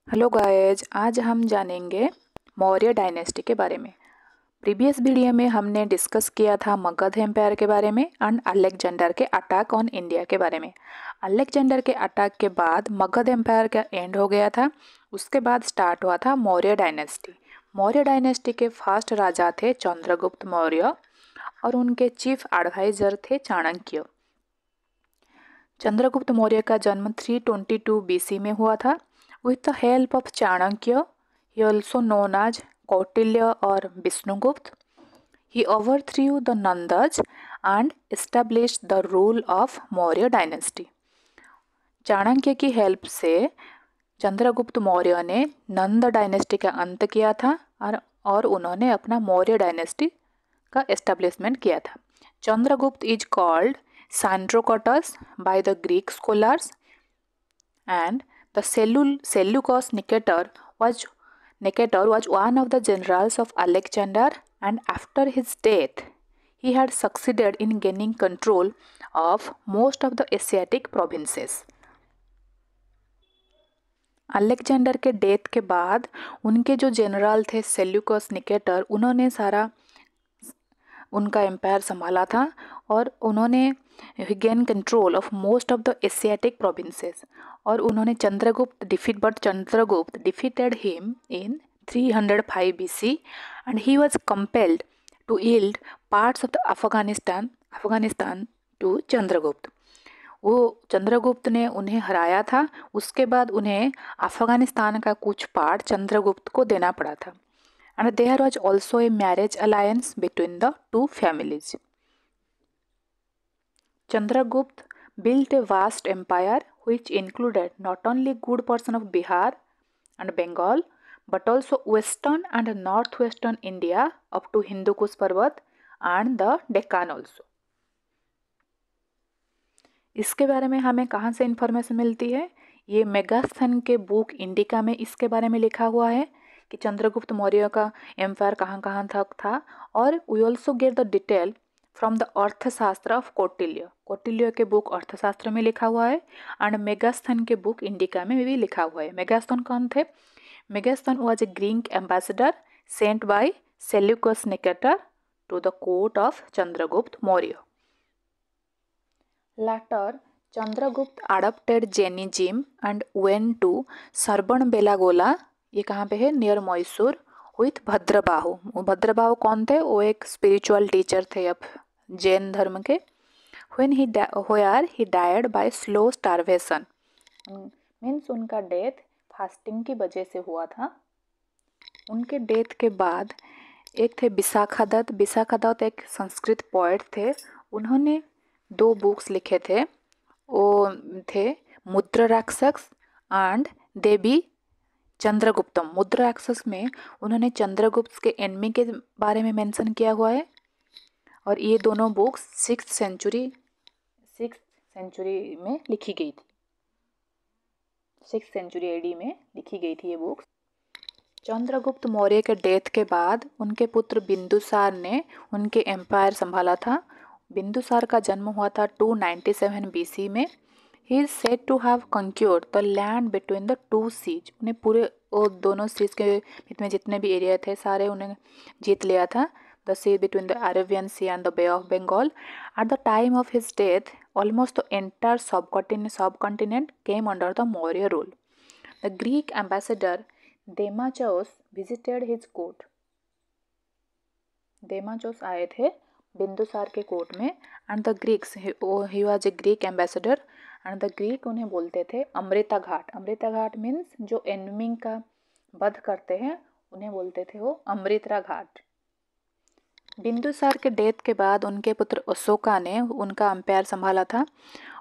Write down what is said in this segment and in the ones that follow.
Hello guys, आज हम जानेंगे मौर्य डायनेस्टी के बारे में। प्रीवियस वीडियो में हमने डिस्कस किया था मगध एम्पायर के बारे में एंड अलेक्जेंडर के अटैक ऑन इंडिया के बारे में। अलेक्जेंडर के अटैक के बाद मगध एम्पायर का एंड हो गया था। उसके बाद स्टार्ट हुआ था मौर्य डायनेस्टी। मौर्य डायनेस्टी के फर्स्ट राजा थे चंद्रगुप्त मौर्य और उनके चीफ एडवाइजर थे चाणक्य। चंद्रगुप्त मौर्य का जन्म 322 BC में हुआ था। With the help of Chanakya, he also known as Kautilya or Vishnugupta, he overthrew the Nandas and established the rule of Maurya dynasty. Chanakya की हेल्प से चंद्रगुप्त मौर्य ने नंद डायनेस्टी का अंत किया था और उन्होंने अपना मौर्य डायनेस्टी का एस्टेब्लिशमेंट किया था। Chandragupta is called Sandrocotus by the Greek scholars and the Seleucus Nicator was one of the generals of Alexander, and after his death, he had succeeded in gaining control of most of the Asiatic provinces. Alexander के death के बाद उनके जो general थे Seleucus Nicator, उन्होंने सारा उनका empire संभाला था और उन्होंने gain control of most of the Asiatic provinces और उन्होंने Chandragupta defeated him in 305 BC and he was compelled to yield parts of the Afghanistan to Chandragupta. वो चंद्रगुप्त ने उन्हें हराया था। उसके बाद उन्हें अफगानिस्तान का कुछ पार्ट चंद्रगुप्त को देना पड़ा था। And there was also a marriage alliance between the two families. Chandragupta built a vast empire which included not only good portion of Bihar and Bengal but also western and northwestern India up to Hindu Kush Parvat and the Deccan also. इसके बारे में हमें कहाँ से information मिलती है? ये मेगास्थन के बुक इंडिका में इसके बारे में लिखा हुआ है कि चंद्रगुप्त मौर्य का एम्पायर कहाँ कहाँ तक था। और we also get the detail from the Arthashastra of Kautilya के बुक अर्थशास्त्र में लिखा हुआ है एंड मेगास्थन के बुक इंडिका में भी लिखा हुआ है। मेगास्थन कौन थे? Megasthenes was a Greek ambassador sent by Seleucus Nicator to the court of Chandragupta Maurya. Later, Chandragupta adopted Jainism and went to Sarbanbelagola, ये कहाँ पे है? Near Mysore, with Bhadrabahu. भद्रबाहु कौन थे? वो एक स्पिरिचुअल टीचर थे अब जैन धर्म के। where he died by slow starvation, means उनका डेथ फास्टिंग की वजह से हुआ था। उनके डेथ के बाद एक थे विशाखादत्त एक संस्कृत पोएट थे। उन्होंने 2 बुक्स लिखे थे। वो थे मुद्रा राक्षस एंड देवी चंद्रगुप्तम। मुद्रा राक्षस में उन्होंने चंद्रगुप्त के एनिमी के बारे में मेंशन किया हुआ है और ये दोनों बुक्स 6th सेंचुरी में लिखी गई थी। 6th सेंचुरी AD में लिखी गई थी ये बुक्स। चंद्रगुप्त मौर्य के डेथ के बाद उनके पुत्र बिंदुसार ने उनके एम्पायर संभाला था। बिंदुसार का जन्म हुआ था 297 BC में। He is said to have conquered the land between the 2 seas. उन्हें पूरे वो दोनों सीज के बीच में जितने भी एरिया थे सारे उन्हें जीत लिया था। The sea between the Arabian Sea and the Bay of Bengal. At the time of his death almost the entire subcontinent came under the Maurya rule. The Greek ambassador Deimachus visited his court. Deimachus आए थे बिंदुसार के court में and the Greeks, he was a Greek ambassador and the Greek उन्हें बोलते थे Amrita Ghat. Amrita Ghat means जो enemy का वध करते हैं उन्हें बोलते थे वो अमृता घाट। बिंदुसार के डेथ के बाद उनके पुत्र अशोका ने उनका एम्पायर संभाला था।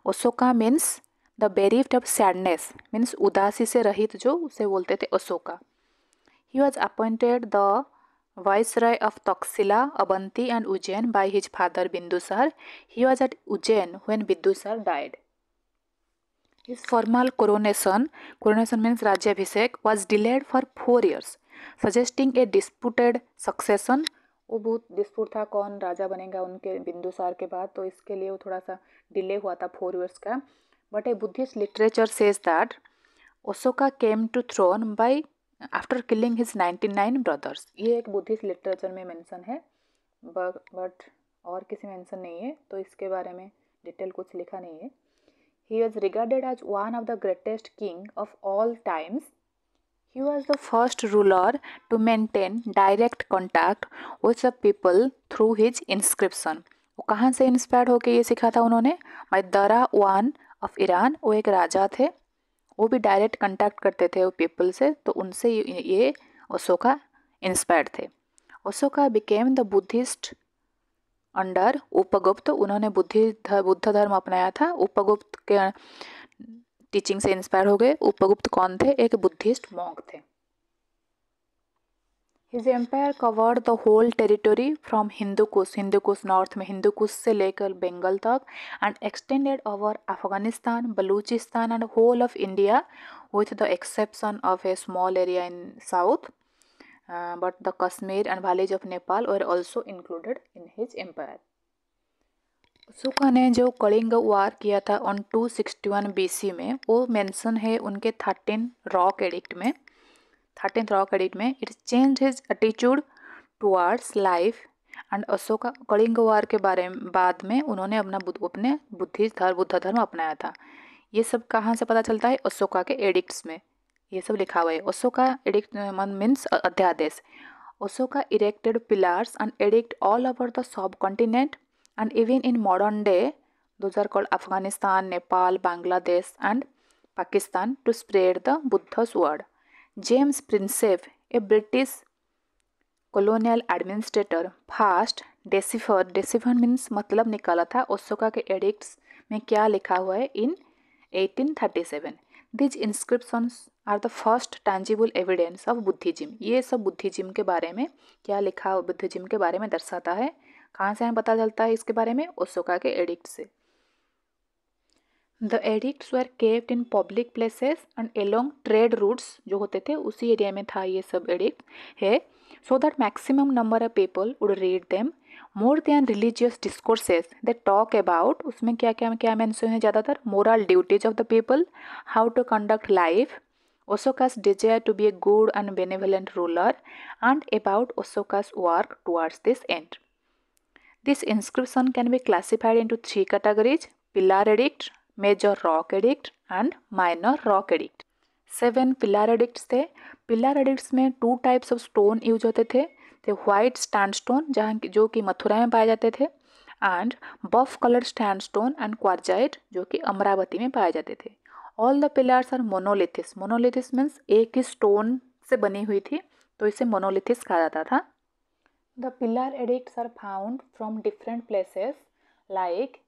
Ashoka means the bereft of sadness, means उदासी से रहित जो, उसे बोलते थे Ashoka. He was appointed the Viceroy of Taxila, Avanti and Ujjain by his father Bindusar. He was at Ujjain when Bindusar died. His formal coronation means Rajyabhishek, was delayed for 4 years, suggesting a disputed succession. वो बहुत dispute था कौन राजा बनेगा उनके बिंदुसार के बाद, तो इसके लिए वो थोड़ा सा डिले हुआ था 4 years का। But a Buddhist literature says that Ashoka came to throne by after killing his 99 brothers. ये एक बुद्धिस्ट लिटरेचर में मेंशन है, बट और किसी मेंशन नहीं है, तो इसके बारे में डिटेल कुछ लिखा नहीं है। He was regarded as one of the greatest king of all times. He was the first ruler to maintain direct contact with the people through his inscription. वो कहाँ से इंस्पायर्ड होके ये सीखा था उन्होंने? मैदरा वन ऑफ ईरान, वो एक राजा थे, वो भी डायरेक्ट कंटैक्ट करते थे वो पीपल से, तो उनसे ये अशोका इंस्पायर्ड थे। Ashoka became the Buddhist under Upagupta, उन्होंने बुद्ध धर्म अपनाया था, उपगुप्त के टीचिंग से इंस्पायर हो गए। उपगुप्त कौन थे? एक बुद्धिस्ट मॉन्क थे। His empire covered the whole territory from Hindu Kush, Hindu Kush north में हिंदूकुश से लेकर बंगाल तक, and extended over Afghanistan, Baluchistan and whole of India with the exception of a small area in south, but the Kashmir and valleys of Nepal were also included in his empire. Ashoka ने जो कलिंग वार किया था on 261 BC में, वो मेंशन है उनके 13 रॉक एडिक्ट में। 13th rock edict में it change his attitude towards life and Ashoka Kalinga war के बारे में बाद में उन्होंने अपने बुद्ध धर्म अपनाया था। ये सब कहाँ से पता चलता है? अशोका के एडिक्ट्स में ये सब लिखा हुआ है। अशोका एडिक्ट मीन्स अध्यादेश। Ashoka erected pillars and addict all over the sub continent and even in modern day those are called Afghanistan, Nepal, Bangladesh and Pakistan to spread the Buddha's word. James Princeps, a British colonial administrator, first decipher means मतलब निकाला था अशोका के addicts में क्या लिखा हुआ है in 1837. These inscriptions are the first tangible evidence of Buddhism. ये सब बुद्धिज्म के बारे में क्या लिखा, बुद्धिज्म के बारे में दर्शाता है। कहाँ से हमें पता चलता है इसके बारे में? अशोका के एडिक्ट से। The addicts were kept in public places and along trade routes, जो होते थे उसी एरिया में था ये सब एडिक्ट है, so that maximum number of people would read them. More than religious discourses they talk about, उसमें क्या क्या क्या मेंशन है ज़्यादातर? Moral duties of the people, how to conduct life, Ashoka's desire to be a good and benevolent ruler, and about Ashoka's work towards this end. This inscription can be classified into 3 categories: pillar edict, major rock edict and minor rock edict. 7 pillar edicts थे। Pillar addicts में 2 types of stone use होते थे white स्टैंडस्टोन जहाँ जो कि मथुरा में पाए जाते थे, and buff colour sandstone and quartzite जो कि अमरावती में पाए जाते थे। All the pillars are monolithic. Monolithic means एक ही स्टोन से बनी हुई थी, तो इसे मोनोलिथिस कहा जाता था। The pillar edicts are found from different places like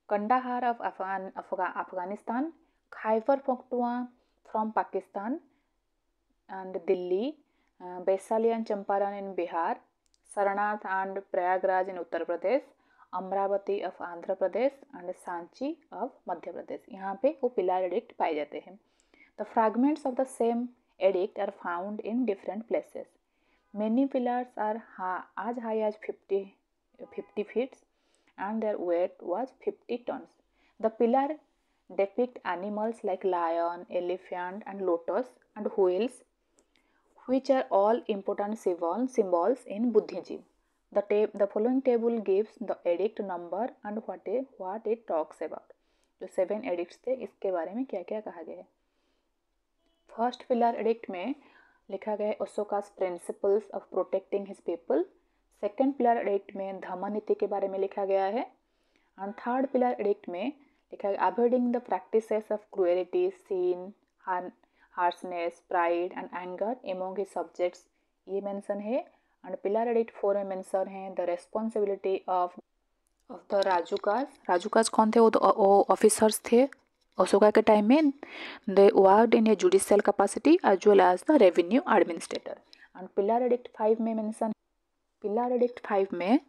Kandahar of Afghanistan, Khyber Pakhtunkhwa from Pakistan and Delhi, Vaishali and Champaran in Bihar, Sarnath and Prayagraj in Uttar Pradesh, Amaravati of Andhra Pradesh and Sanchi of Madhya Pradesh, यहाँ पे वो pillar edict पाए जाते हैं। The fragments of the same edict are found in different places. Many pillars are as high as 50 feet and their weight was 50 tons. The pillar depict animals like lion, elephant and lotus and whales, which are all important symbols in Buddhism. The following table gives the edict number and what it talks about. जो 7 edicts थे इसके बारे में क्या क्या कहा गया है। फर्स्ट पिलर एडिक्ट में लिखा गया है Ashoka's principles of protecting his people. Second pillar edict में धम्म नीति के बारे में लिखा गया है, एंड थर्ड पिलर एडिक्ट में लिखा है avoiding the practices of cruelty, seen, harshness, pride and anger among his subjects, ये मेंशन है। एंड पिलर एडिक्ट 4 में मेंशन है the responsibility of the Rajukas. Rajukas कौन थे? वो ऑफिसर्स थे अशोका के टाइम में। They worked in a judicial capacity as well as the revenue administrator. And pillar edict 5 में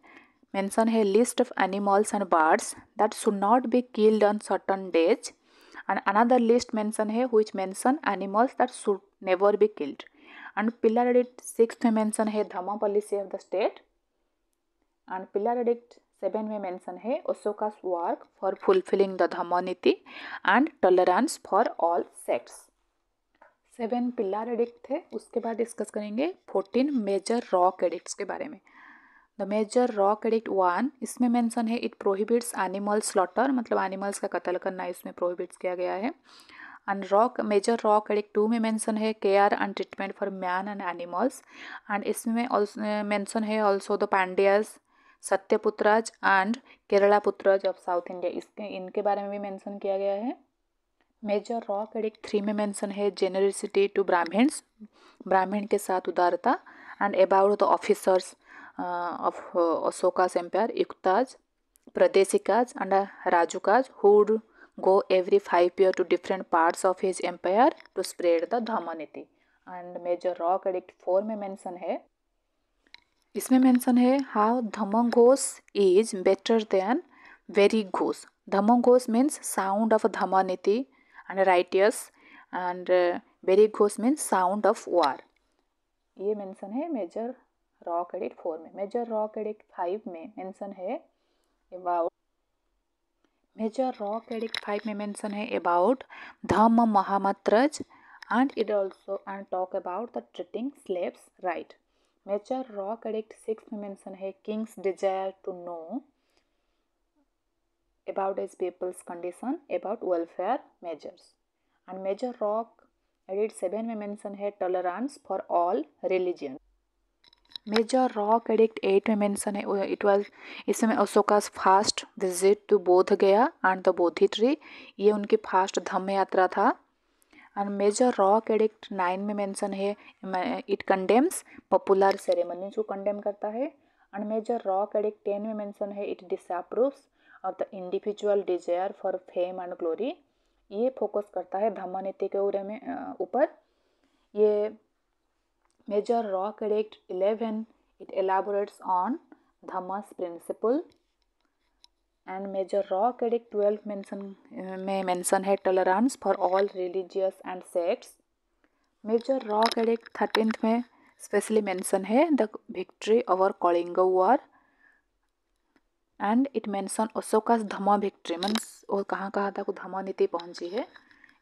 मेंशन है list of animals and birds that should not be killed on certain days, and another list mention है which mention animals that should never be killed. And pillar edict 6 में mention है dhamma policy of the state. And pillar edict 7 में mention है Ashoka's work for fulfilling the dhamma नीति and tolerance for all sects. 7 pillar edict थे, उसके बाद discuss करेंगे 14 major rock addicts के बारे में। द मेजर रॉक एडिक्ट 1, इसमें मेंशन है इट प्रोहिबिट्स एनिमल स्लॉटर, मतलब एनिमल्स का कत्ल करना इसमें प्रोहिबिट्स किया गया है। एंड मेजर रॉक एडिक्ट 2 में मेंशन है care and treatment for man and animals, and इसमें मेंशन है also the Pandyas, Satyaputras and Keralaputras of south India, इनके बारे में भी मेंशन किया गया है। मेजर रॉक एडिक्ट 3 में मेंशन है जेनरसिटी टू ब्राह्मण्स, ब्राह्मण के साथ उदारता, and about the officers of Ashoka's empire, Yuktas, Pradeशिkas and Rajukas, who would go every 5 years to different parts of his empire to spread the Dhammaniti. And Major Rock Edict 4 में mention है, इसमें mention है how Dhamangos is better than very Ghosh. Dhamangos means sound of Dhammaniti and righteous, and very Ghosh means sound of war. ये mention है major rock addict 4 में। Major rock addict 5 में mention है about, major rock addict 5 में mention है about dhamma mahamatras, and it also and talk about the treating slaves right. Major rock edict 6 में mention है king's desire to know about his people's condition, about welfare measures. And major rock edict 7 में mention है tolerance for all religion. Major rock edict 8 में mention है it was, इसमें अशोकास fast visit to बोध गया and the Bodhi tree, ये उनकी fast धम्म यात्रा था। एंड मेजर रॉक एडिक्ट 9 में मेंशन है इट कंडेम्स पॉपुलर सेरेमनीज को कंडेम करता है। एंड मेजर रॉक एडिक्ट 10 में मेंशन है it disapproves of the individual desire for fame and glory, ये फोकस करता है धम्मनीति के ऊपर। ये major rock edict 11, it elaborates on Dhamma's principle. And major rock edict 12 में mention है tolerance for all religious and sects. Major rock edict 13th में specially mention है the victory over Kalinga war, and it mention Ashoka's Dhamma victory, means वो कहाँ तक धम्मा नीति पहुँची है।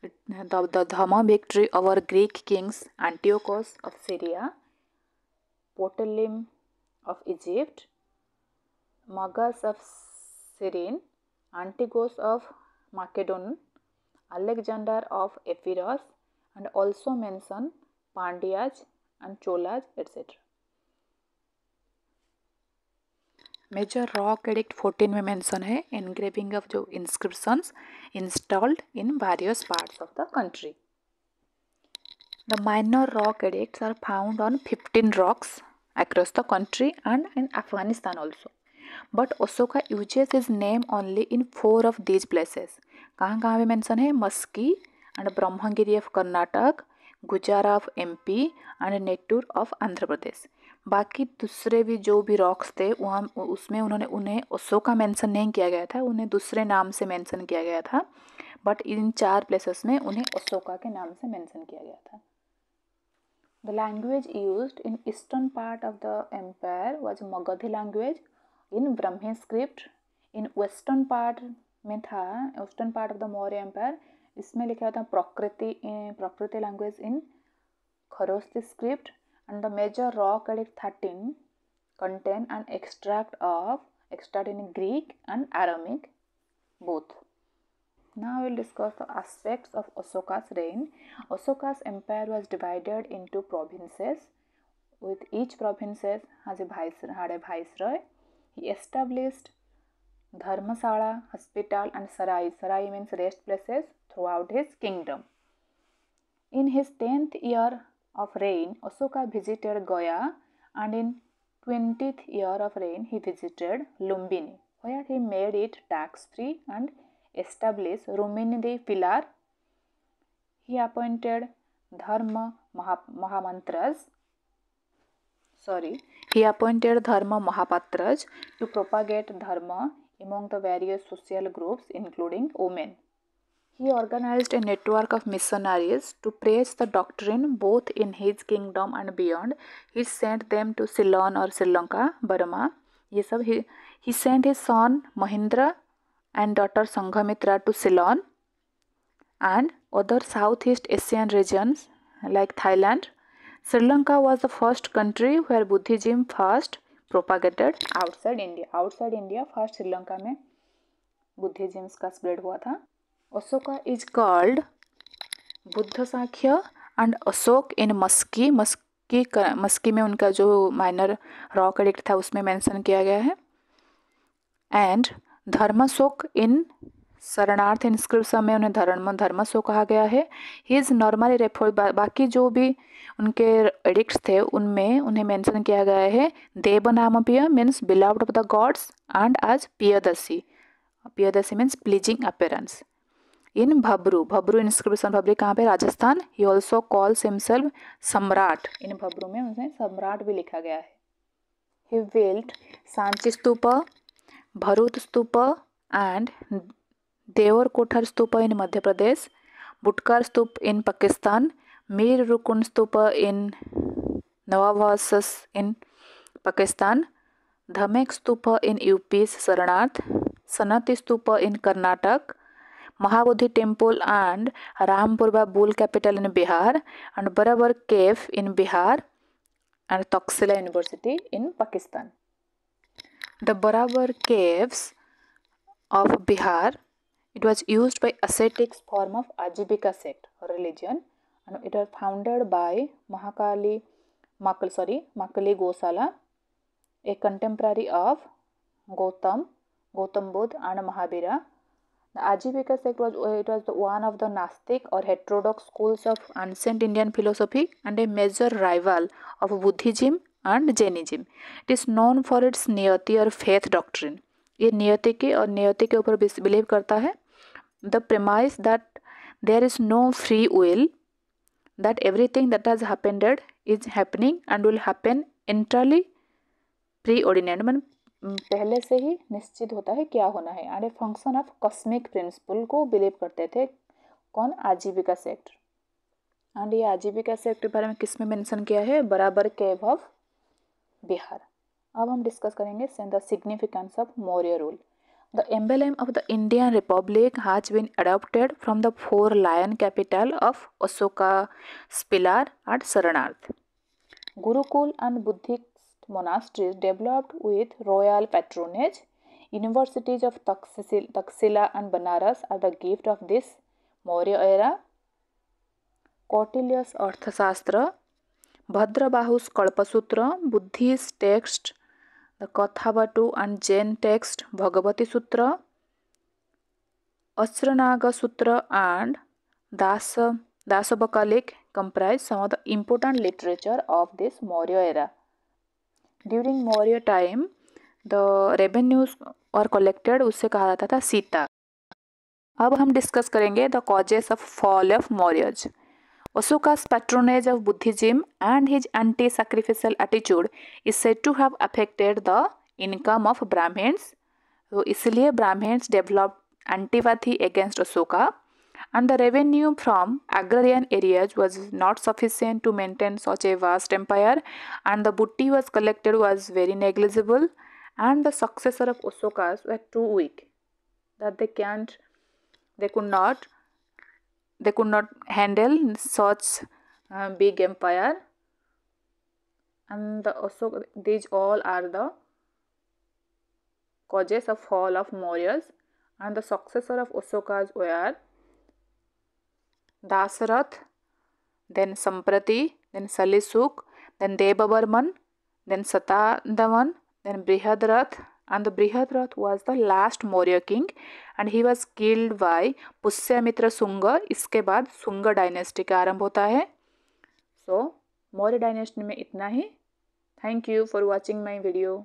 The Dhamma victory over Greek kings Antiochus of Syria, Ptolemais of Egypt, Magas of Cyrene, Antigonus of Macedon, Alexander of Epirus, and also mention Pandyas and Cholas, etc. Major rock edict 14 में mention है engraving of जो inscriptions installed in various parts of the country. The minor rock edicts are found on 15 rocks across the country and in Afghanistan also. But Ashoka uses his name only in 4 of these places. कहाँ पे mention है? Maski and Brahmagiri of Karnataka, गुजारा of MP and नेटूर of Andhra Pradesh. बाकी दूसरे भी जो भी rocks थे वहाँ उसमें उन्हें अशोका मेंशन नहीं किया गया था, उन्हें दूसरे नाम से मेंशन किया गया था, बट इन 4 प्लेसेस में उन्हें अशोका के नाम से मेंशन किया गया था। The language used in eastern part of the empire was Magadhi language in Brahmi script. In western part में था, western part of the Maurya empire, इसमें लिखा था प्राकृति language in Kharoshthi script. And the major rock edict 13 contain an extract in Greek and Aramaic both. Now we will discuss the aspects of Ashoka's reign. Ashoka's empire was divided into provinces, with each province had a viceroy. He established Dharmasala, hospital and sarai. Sarai means rest places throughout his kingdom. In his 10th year of reign, Ashoka visited Gaya, and in 20th year of reign he visited Lumbini, where he made it tax-free and established Rumini pillar. He appointed Dharma Mahapatras to propagate dharma among the various social groups, including women. He organized a network of missionaries to preach the doctrine both in his kingdom and beyond. He sent them to Ceylon or Sri Lanka, Burma. He sent his son Mahindra and daughter Sanghamitra to Ceylon and other Southeast Asian regions like Thailand. Sri Lanka was the first country where Buddhism first propagated outside India. Outside India first Sri Lanka में Buddhism का spread हुआ था. Ashoka is called Buddha Sankhya and Ashok in Maski. Maski में उनका जो minor rock edict था उसमें mention किया गया है. एंड धर्मशोक इन शरणार्थ इंस्क्रिप्शन में उन्हें धर्मशोक कहा गया है. He is normally refer. बाकी जो भी उनके एडिक्ट्स थे उनमें उन्हें मेंशन किया गया है Devanampriya means beloved of the gods and as Piyadasi. Piyadasi means pleasing appearance. In Bhabru inscription Bhabri कहाँ पे? Rajasthan. He also calls himself samrat. In भब्रू में उन्हें सम्राट भी लिखा गया है. He built Sanchi stupa, Bharuch stupa and Devar Kothar stupa in Madhya Pradesh, Butkara stupa in Pakistan, Mir Rukun stupa in Nawabshah in Pakistan, Dhamek stupa in UP Sarnath, Sannati stupa in Karnataka, Mahabodhi temple and Rampurva bull capital in Bihar and Barabar cave in Bihar and Takshashila university in Pakistan. The Barabar caves of Bihar, it was used by ascetics form of Ajivika sect or religion, and it was founded by Makali Gosala, a contemporary of Gautam Buddha and Mahavira. The Ajivika sect was one of the Gnostic or heterodox schools of ancient Indian philosophy and a major rival of Buddhism and Jainism. It is known for its नियति और faith doctrine. ये नियति के ऊपर believe करता है. The premise that there is no free will, that everything that has happened is happening and will happen entirely preordinate. मतलब पहले से ही निश्चित होता है क्या होना है. And a function of cosmic principle को बिलीव करते थे. कौन? आजीविका सेक्ट. एंड ये आजीविका सेक्ट के बारे में किस में मेंशन किया है? बराबर केव ऑफ बिहार. अब हम डिस्कस करेंगे the significance of Maurya rule. The emblem of the Indian republic has been adopted from the 4 lion capital of Ashoka pillar at Sarnath. Gurukul and Buddhist monasteries developed with royal patronage. Universities of Taxila and Banaras are the gift of this Maurya era. Kautilya's Arthashastra, Bhadrabahu's Kalpasutra, Buddhist text, the Kathavatu and Jain text, Bhagavati Sutra, Asranaga Sutra and Dasabakalik comprise some of the important literature of this Maurya era. During Maurya time, the revenues are collected, उससे कहा जाता था सीता. अब हम discuss करेंगे the causes of fall of Mauryas. Ashoka's patronage of Buddhism and his anti-sacrificial attitude is said to have affected the income of Brahmins. तो इसलिए Brahmins developed antipathy against Ashoka, and the revenue from agrarian areas was not sufficient to maintain such a vast empire, and the booty was collected was very negligible, and the successor of Ashokas were too weak that they could not handle such big empire. And these all are the causes of fall of Mauryas, and the successor of Ashokas were Dasarath, then Samprati, then Salisuk, then Devavarman, then Satadavan, then Brihadrath, and the Brihadrath was the last Maurya king, and he was killed by Pushyamitra Sunga. इसके बाद Sunga dynasty का आरंभ होता है. सो Maurya dynasty में इतना ही. Thank you for watching my video.